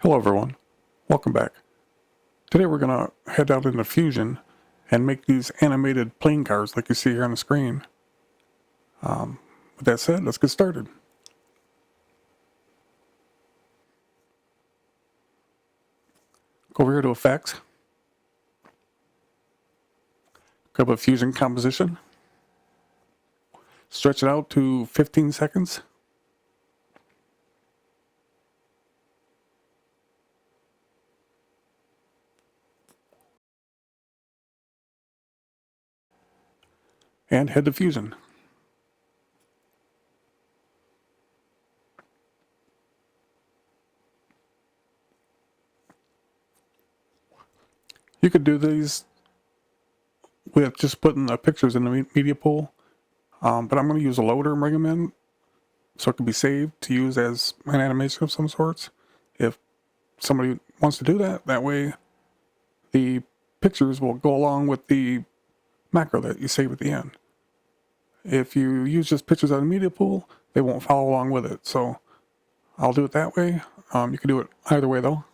Hello everyone, welcome back. Today we're going to head out into Fusion and make these animated playing cards like you see here on the screen. With that said, let's get started. Go over here to Effects, grab a Fusion composition, stretch it out to 15 seconds. And head to Fusion. You could do these with just putting the pictures in the media pool, but I'm going to use a loader and bring them in so it can be saved to use as an animation of some sorts. If somebody wants to do that, that way the pictures will go along with the macro that you save at the end. If you use just pictures out of the media pool, they won't follow along with it. So I'll do it that way. You can do it either way though.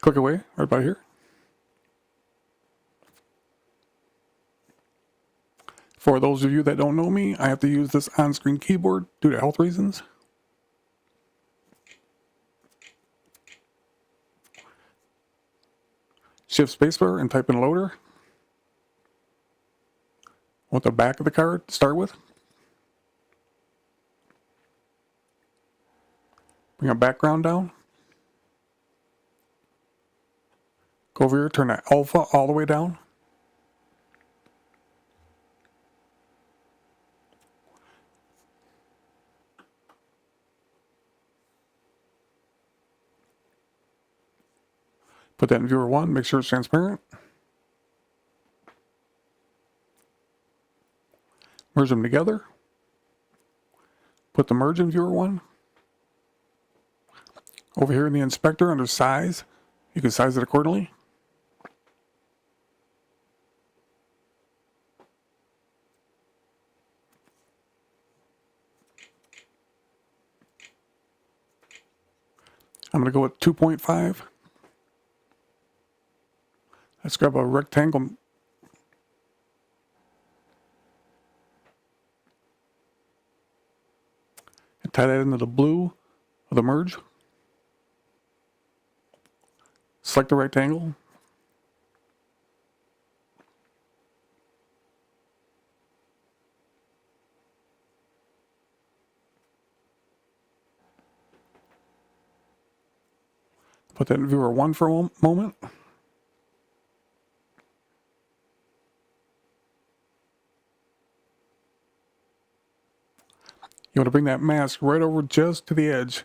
Click away right about here. For those of you that don't know me, I have to use this on-screen keyboard due to health reasons. Shift spacebar and type in loader. Want the back of the card to start with. Bring a background down. Go over here, turn that alpha all the way down. Put that in viewer 1, make sure it's transparent. Merge them together. Put the merge in viewer 1. Over here in the inspector under size, you can size it accordingly. I'm going to go with 2.5. Let's grab a rectangle and tie that into the blue of the merge. Select the rectangle. Put that in viewer 1 for a moment. You want to bring that mask right over just to the edge.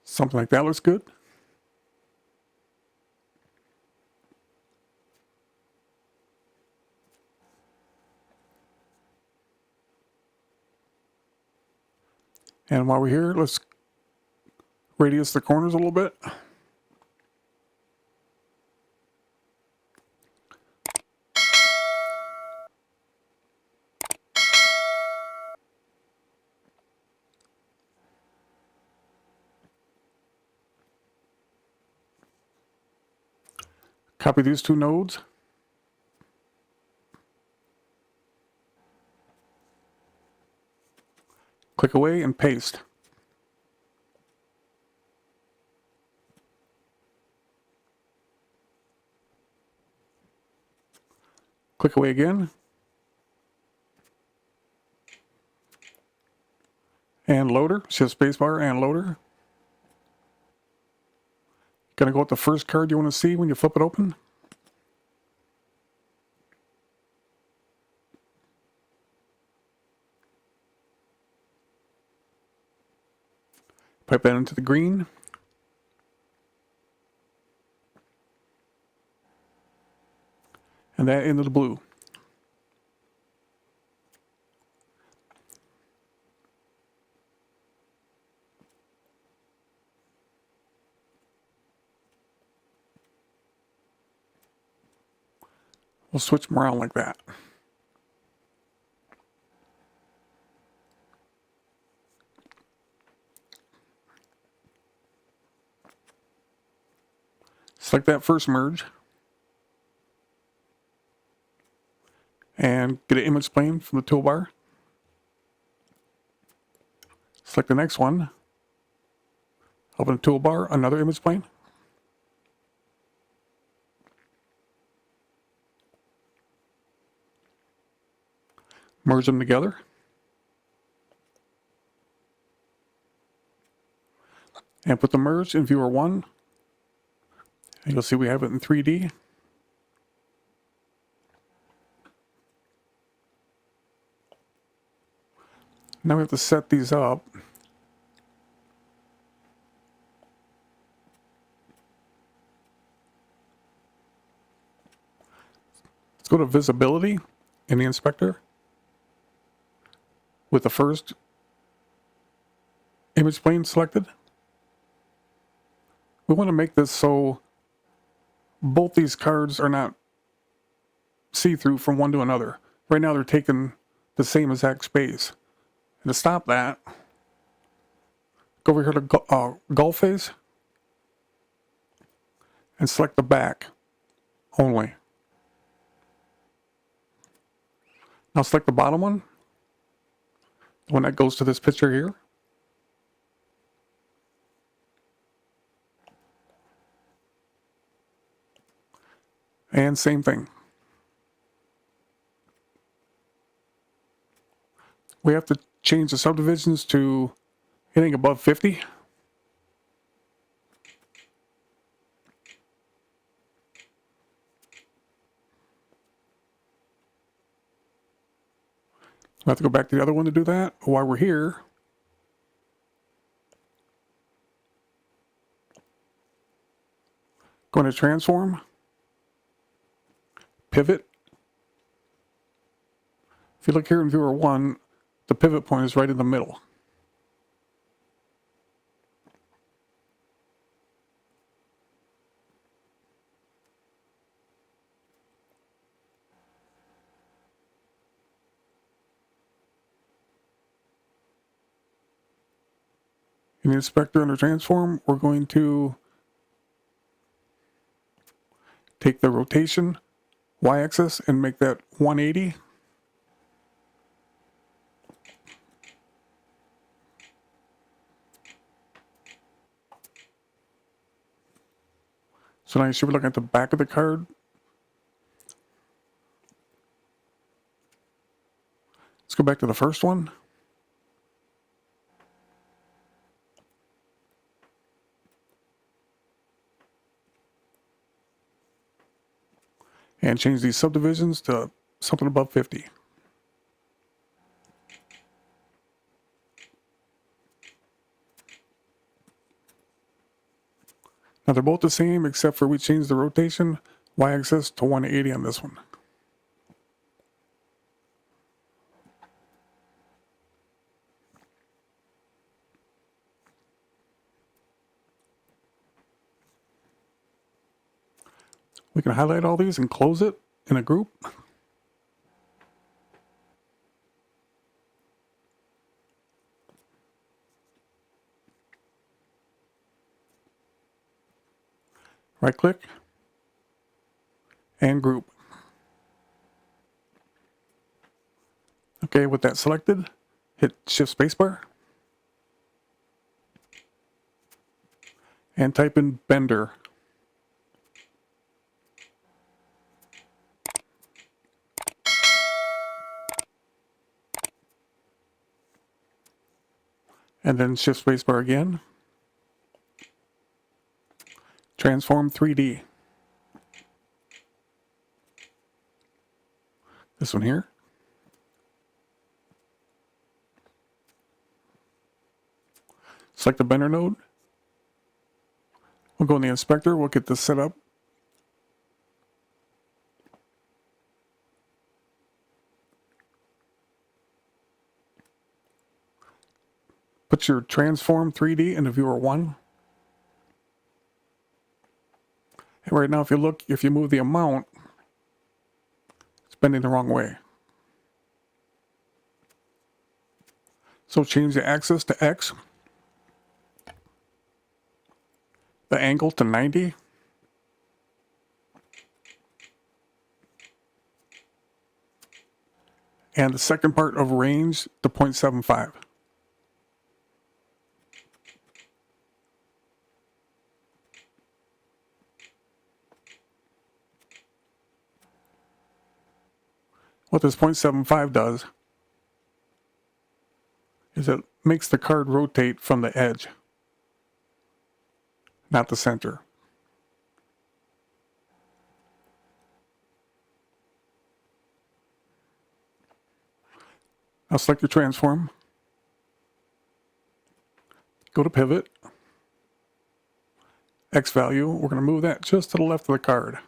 Something like that looks good. And while we're here, let's radius the corners a little bit. Copy these two nodes. Click away and paste. Click away again. And loader, shift spacebar and loader. Gonna go with the first card you want to see when you flip it open. Pipe that into the green. And that into the blue. We'll switch them around like that. Select that first merge. And get an image plane from the toolbar. Select the next one. Open the toolbar, another image plane. Merge them together. And put the merge in viewer 1. And you'll see we have it in 3D. Now we have to set these up. Let's go to visibility in the inspector. With the first image plane selected. We want to make this so both these cards are not see-through from one to another. Right now they're taking the same exact space. And to stop that, go over here to Gulf Face and select the back only. Now select the bottom one, the one that goes to this picture here. And same thing. We have to change the subdivisions to anything above 50. We'll have to go back to the other one to do that. While we're here, go into transform, pivot. If you look here in viewer 1, the pivot point is right in the middle. In the inspector under transform, we're going to take the rotation y-axis and make that 180. So now you should be looking at the back of the card. Let's go back to the first one. And change these subdivisions to something above 50. Now they're both the same except for we changed the rotation y-axis to 180 on this one. We can highlight all these and close it in a group. Right click and group. Okay, with that selected, hit Shift Spacebar and type in Bender. And then Shift Spacebar again. Transform 3D. This one here. Select the Bender node. We'll go in the inspector. We'll get this set up. Put your transform 3D into viewer 1. And right now, if you look, if you move the amount, bending the wrong way. So change the axis to X, the angle to 90, and the second part of range to 0.75. What this 0.75 does is it makes the card rotate from the edge, not the center. Now select your transform, go to pivot, X value, we're going to move that just to the left of the card.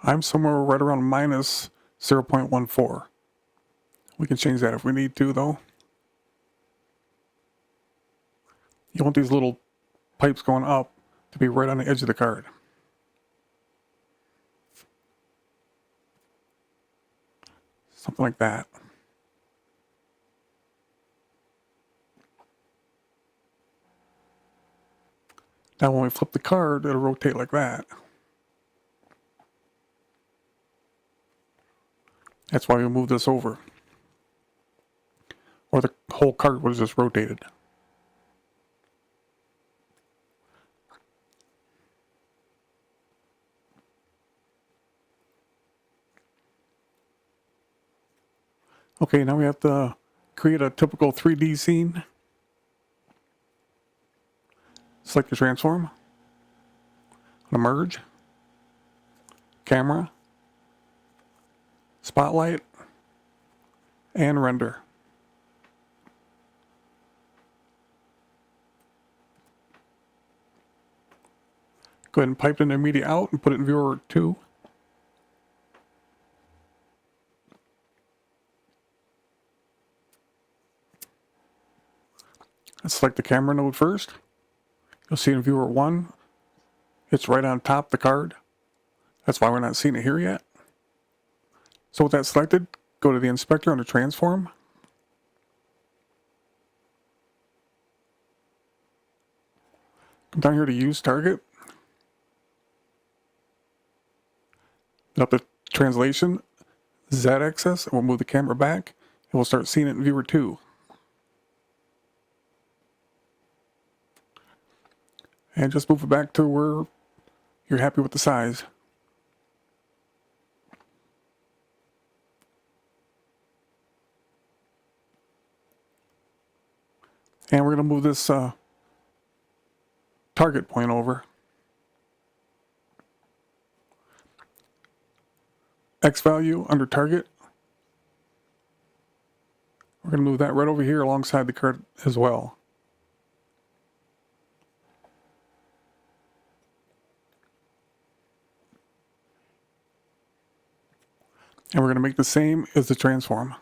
I'm somewhere right around minus 0.14. We can change that if we need to, though. You want these little pipes going up to be right on the edge of the card. Something like that. Now when we flip the card, it'll rotate like that. That's why we move this over. Or the whole card was just rotated. Okay, now we have to create a typical 3D scene. Select your transform, merge, camera, spotlight, and render. Go ahead and pipe the intermediate out and put it in viewer 2. Let's select the camera node first. You'll see in viewer 1, it's right on top of the card. That's why we're not seeing it here yet. So with that selected, go to the inspector under transform. Come down here to use target. Up to translation, Z-axis, and we'll move the camera back, and we'll start seeing it in viewer 2. And just move it back to where you're happy with the size. And we're going to move this target point over. X value under target. We're going to move that right over here alongside the card as well. And we're going to make the same as the transform.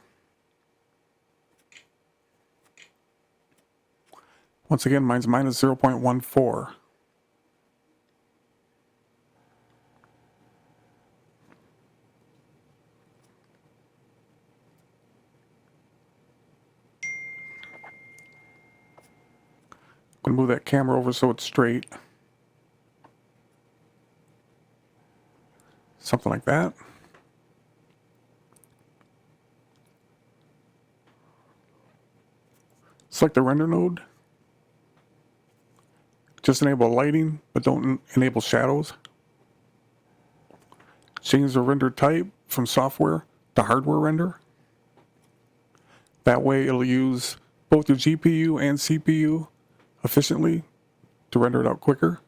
Once again, mine's minus 0.14. I'm going to move that camera over so it's straight. Something like that. Select the render node. Just enable lighting, but don't enable shadows. Change the render type from software to hardware render. That way it'll use both your GPU and CPU efficiently to render it out quicker.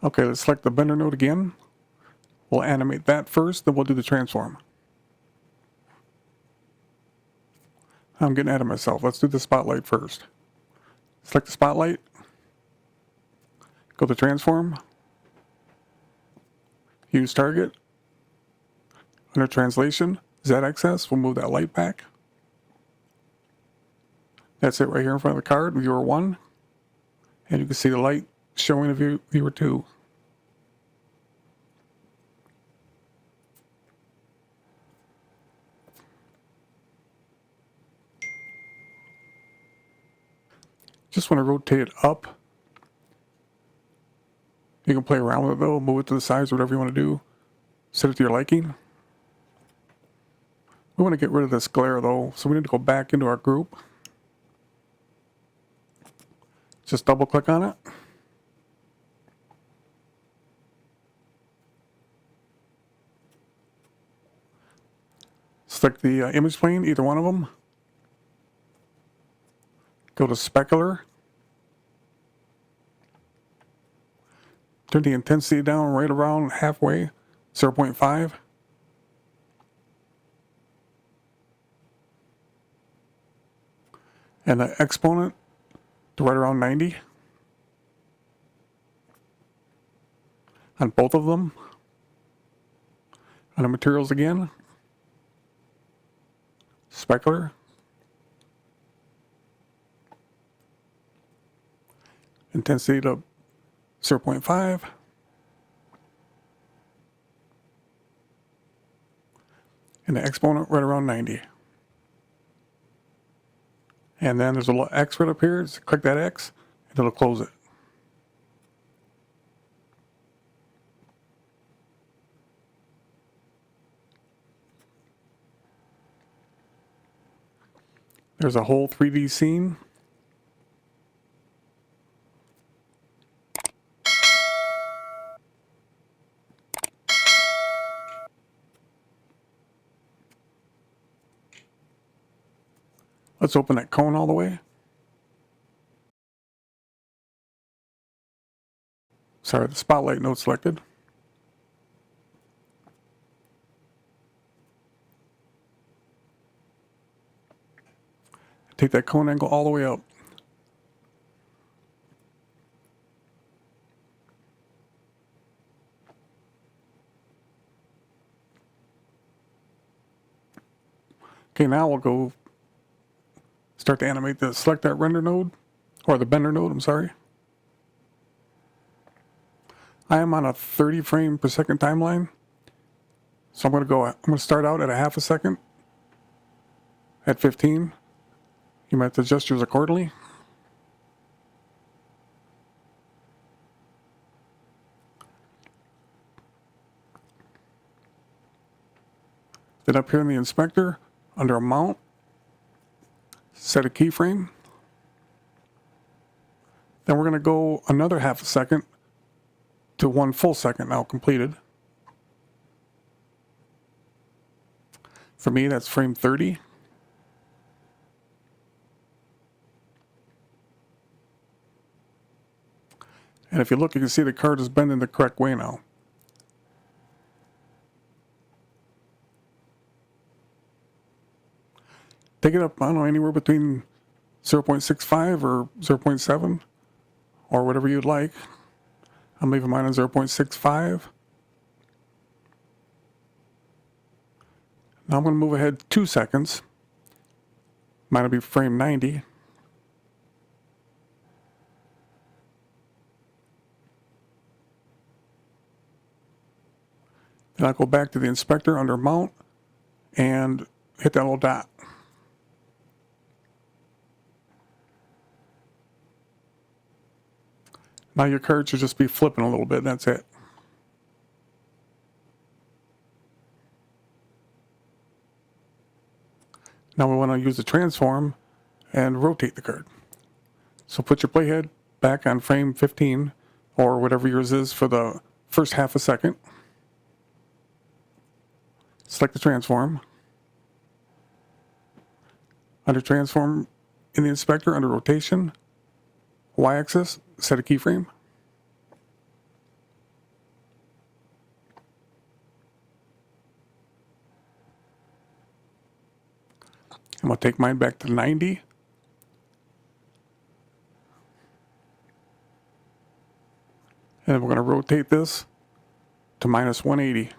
Okay, let's select the blender node again. We'll animate that first, then we'll do the transform. I'm getting ahead of myself. Let's do the spotlight first. Select the spotlight. Go to transform. Use target. Under translation, Z-axis, we'll move that light back. That's it right here in front of the card, viewer 1. And you can see the light showing the viewer 2. Just want to rotate it up. You can play around with it though, move it to the sides, whatever you want to do. Set it to your liking. We want to get rid of this glare though, so we need to go back into our group. Just double click on it. Select the image plane, either one of them. Go to specular. Turn the intensity down right around halfway, 0.5. And the exponent to right around 90. On both of them. On the materials again. Specular. Intensity to 0.5. And the exponent right around 90. And then there's a little X right up here. Just click that X and it'll close it. There's a whole 3D scene. Let's open that cone all the way. Sorry, the spotlight node selected. Take that cone angle all the way up. Okay, now we'll go start to animate this. Select that render node, or the bender node, I'm sorry. I am on a 30 frame per second timeline. So I'm going to start out at a half a second at 15. You might have to adjust yours accordingly. Then up here in the inspector, under amount, set a keyframe. Then we're going to go another half a second to 1 full second now completed. For me, that's frame 30. And if you look, you can see the card is bending the correct way now. Take it up, I don't know, anywhere between 0.65 or 0.7 or whatever you'd like. I'm leaving mine on 0.65. Now I'm going to move ahead 2 seconds. Mine will be frame 90. Then I'll go back to the inspector under mount and hit that little dot. Now your card should just be flipping a little bit, that's it. Now we want to use the transform and rotate the card. So put your playhead back on frame 15 or whatever yours is for the first half a second. Select the transform. Under transform in the inspector, under rotation, Y-axis, set a keyframe. I'm going to take mine back to 90. And we're going to rotate this to minus 180.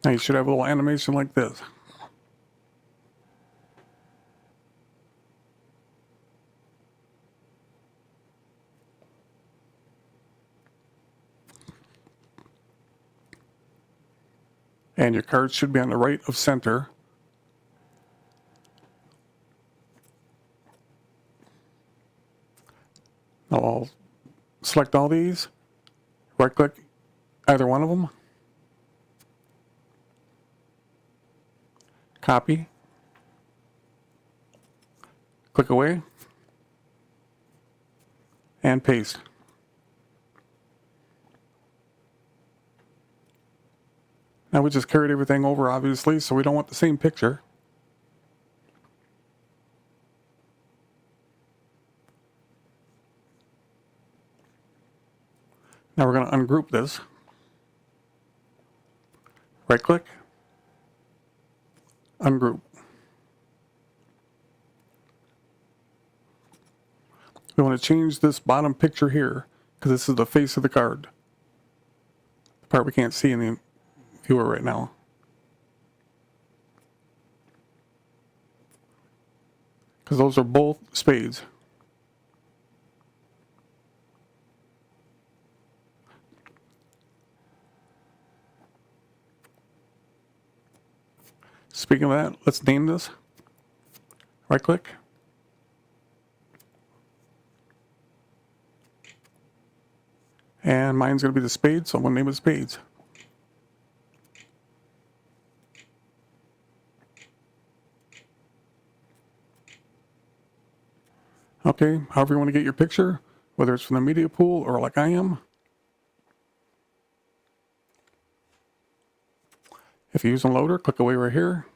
Now you should have a little animation like this. And your card should be on the right of center. Now I'll select all these, right click either one of them, copy, click away, and paste. Now we just carried everything over, obviously, so we don't want the same picture. Now we're going to ungroup this. Right click, ungroup. We want to change this bottom picture here because this is the face of the card. The part we can't see in the viewer right now. Because those are both spades. Speaking of that, let's name this. Right click. And mine's going to be the spade, so I'm going to name it spades. Okay, however you want to get your picture, whether it's from the media pool or like I am. If you're using loader, click away right here.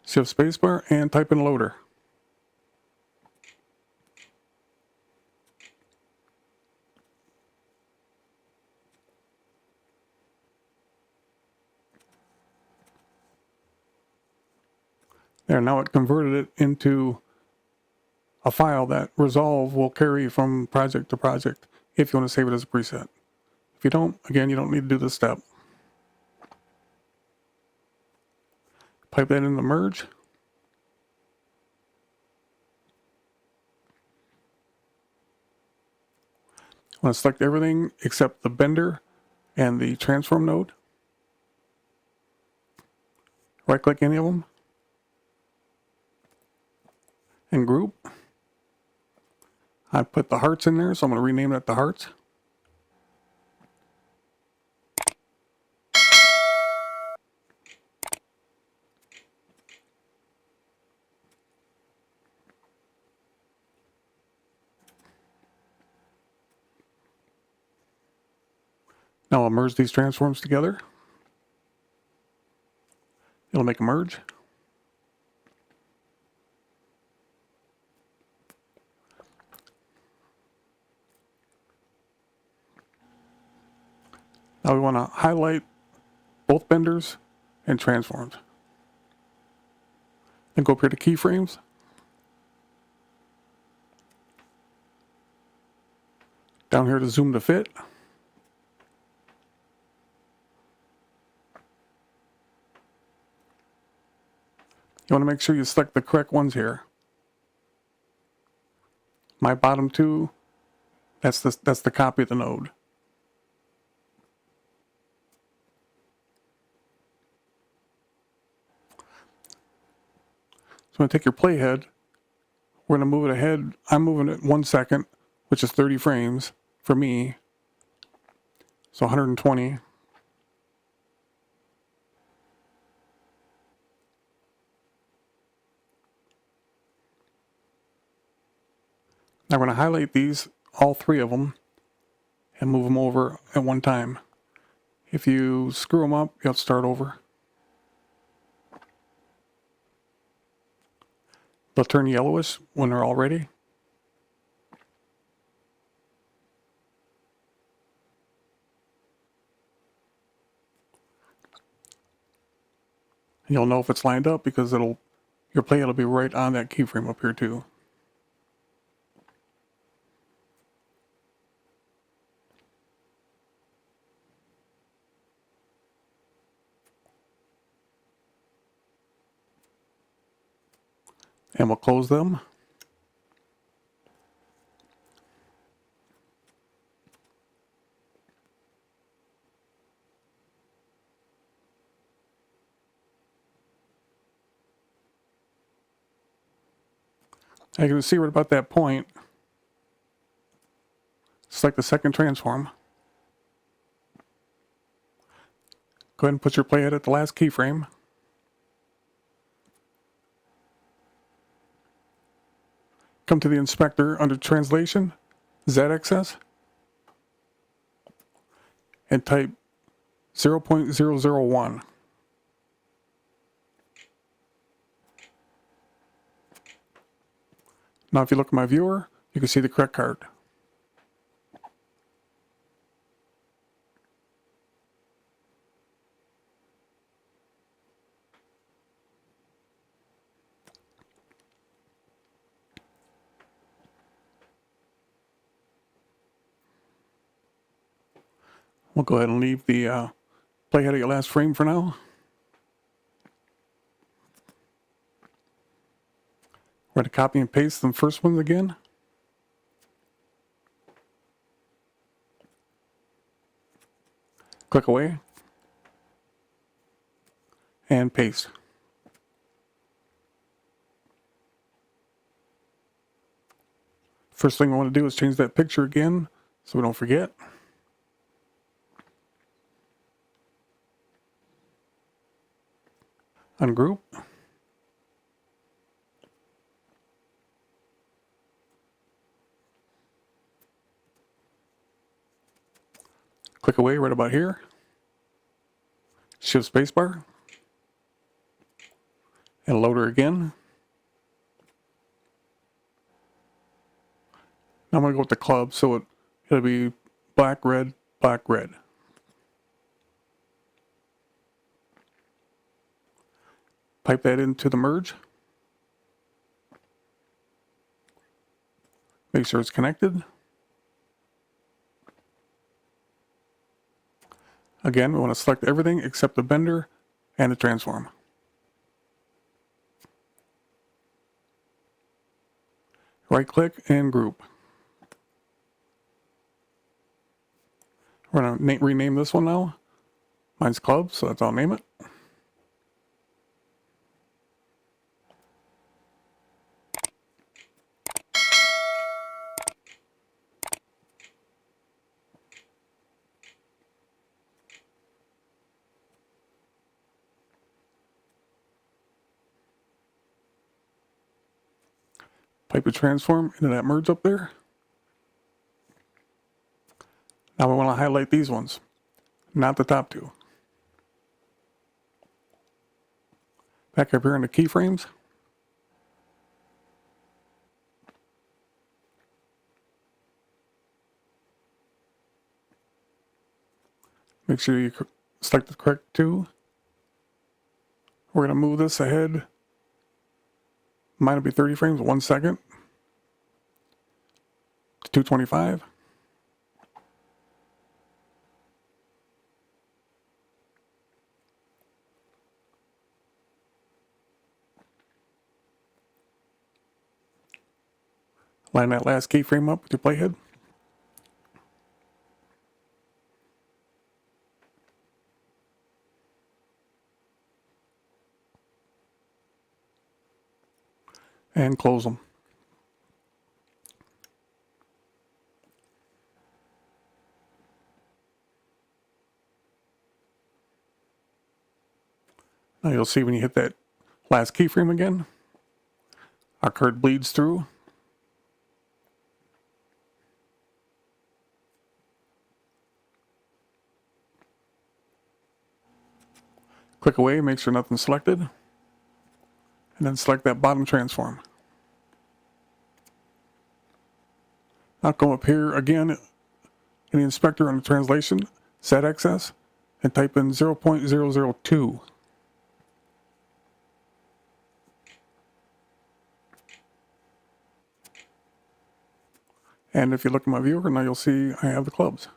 Shift spacebar and type in loader. There, now it converted it into a file that Resolve will carry from project to project if you want to save it as a preset. If you don't, again, you don't need to do this step. Pipe that in the merge. I want to select everything except the bender and the transform node. Right click any of them. And group. I put the hearts in there, so I'm going to rename that the hearts. Now I'll merge these transforms together. It'll make a merge. Now we want to highlight both benders and transforms. Then go up here to keyframes. Down here to zoom to fit. You want to make sure you select the correct ones here. My bottom two, that's the copy of the node. So I'm going to take your playhead. We're going to move it ahead. I'm moving it 1 second, which is 30 frames for me. So 120. Now we're going to highlight these, all three of them, and move them over at one time. If you screw them up, you have to start over. They'll turn yellowish when they're all ready. And you'll know if it's lined up because your playhead will be right on that keyframe up here too. And we'll close them. I can see right about that point. Select the second transform. Go ahead and put your playhead at the last keyframe. Come to the inspector under translation, Z-axis, and type 0.001. Now if you look at my viewer, you can see the correct card. We'll go ahead and leave the playhead at your last frame for now. We're going to copy and paste the first ones again. Click away. And paste. First thing I want to do is change that picture again so we don't forget. Ungroup. Click away right about here. Shift spacebar. And load her again. Now I'm going to go with the club, so it'll be black, red, black, red. Pipe that into the merge. Make sure it's connected. Again, we want to select everything except the bender and the transform. Right click and group. We're going to rename this one now. Mine's club, so that's I'll name it. Pipe a transform into that merge up there. Now we want to highlight these ones, not the top two. Back up here in the keyframes. Make sure you select the correct two. We're going to move this ahead. Mine will be 30 frames, 1 second. To 225. Line that last keyframe up with your playhead. And close them. Now you'll see when you hit that last keyframe again, our card bleeds through. Click away, make sure nothing's selected, and then select that bottom transform. Now go up here again in the inspector under translation, Z-axis, and type in 0.002. And if you look at my viewer, now you'll see I have the clubs.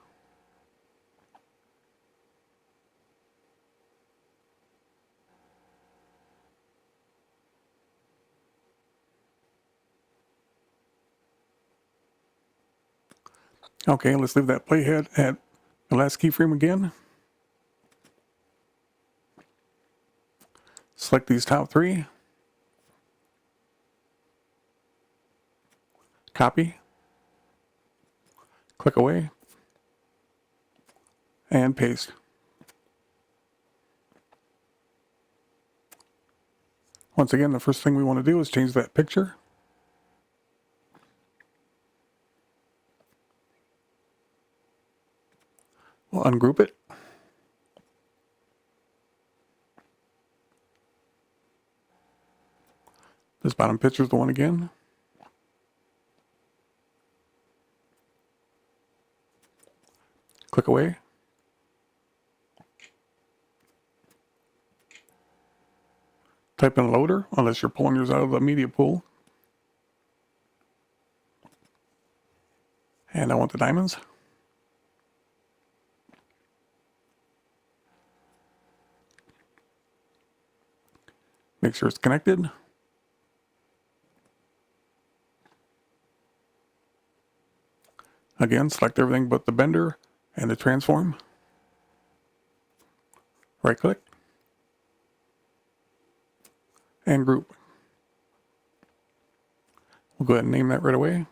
Okay, let's leave that playhead at the last keyframe again. Select these top three. Copy. Click away. And paste. Once again, the first thing we want to do is change that picture. We'll ungroup it. This bottom picture is the one again. Click away. Type in loader, unless you're pulling yours out of the media pool. And I want the diamonds. Make sure it's connected. Again, select everything but the bender and the transform. Right click. And group. We'll go ahead and name that right away.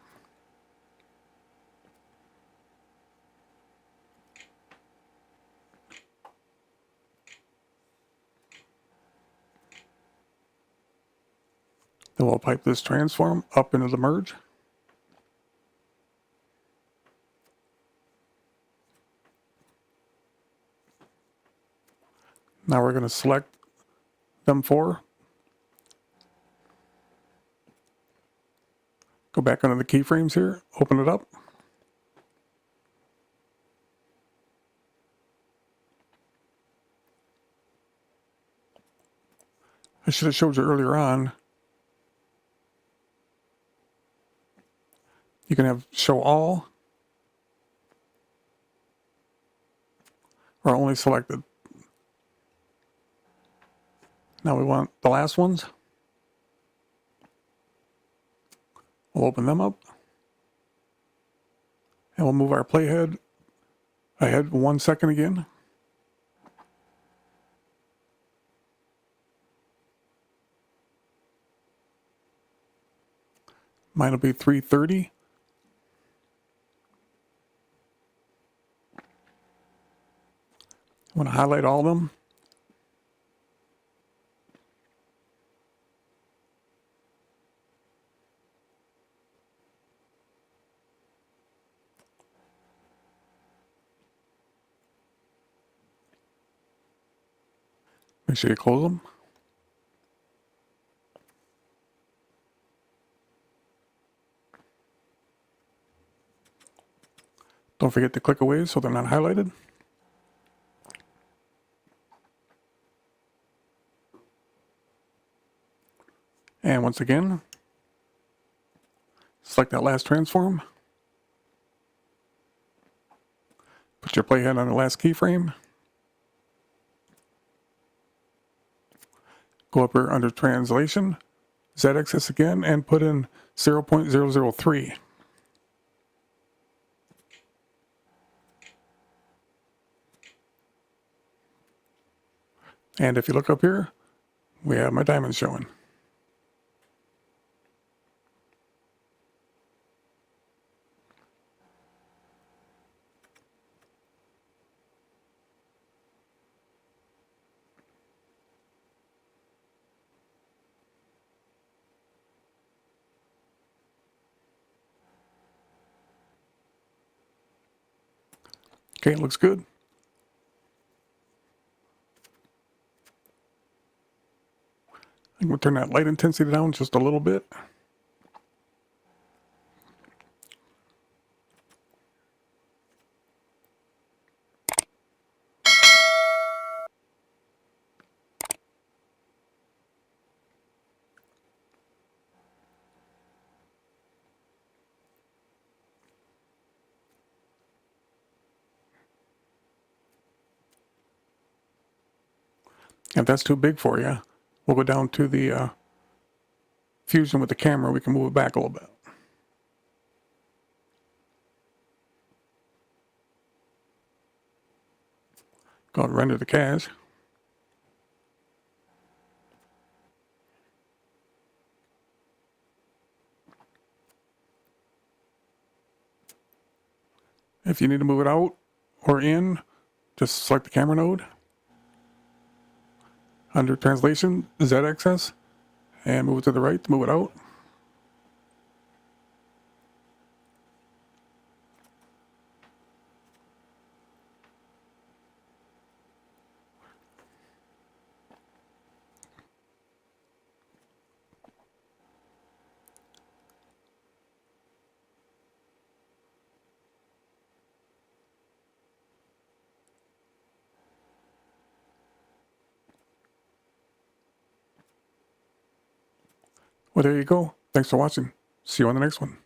Then we'll pipe this transform up into the merge. Now we're going to select them four. Go back under the keyframes here, open it up. I should have showed you earlier on. You can have show all or only selected. Now we want the last ones. We'll open them up. And we'll move our playhead ahead 1 second again. Mine will be 330. I want to highlight all of them. Make sure you close them. Don't forget to click away so they're not highlighted. And once again, select that last transform. Put your playhead on the last keyframe. Go up here under translation, Z-axis again, and put in 0.003. And if you look up here, we have my diamonds showing. Okay, it looks good. I'm going to turn that light intensity down just a little bit. If that's too big for you, we'll go down to the fusion with the camera. We can move it back a little bit. Go to render the cache. If you need to move it out or in, just select the camera node. Under translation, Z axis, and move it to the right to move it out. Well, there you go. Thanks for watching. See you on the next one.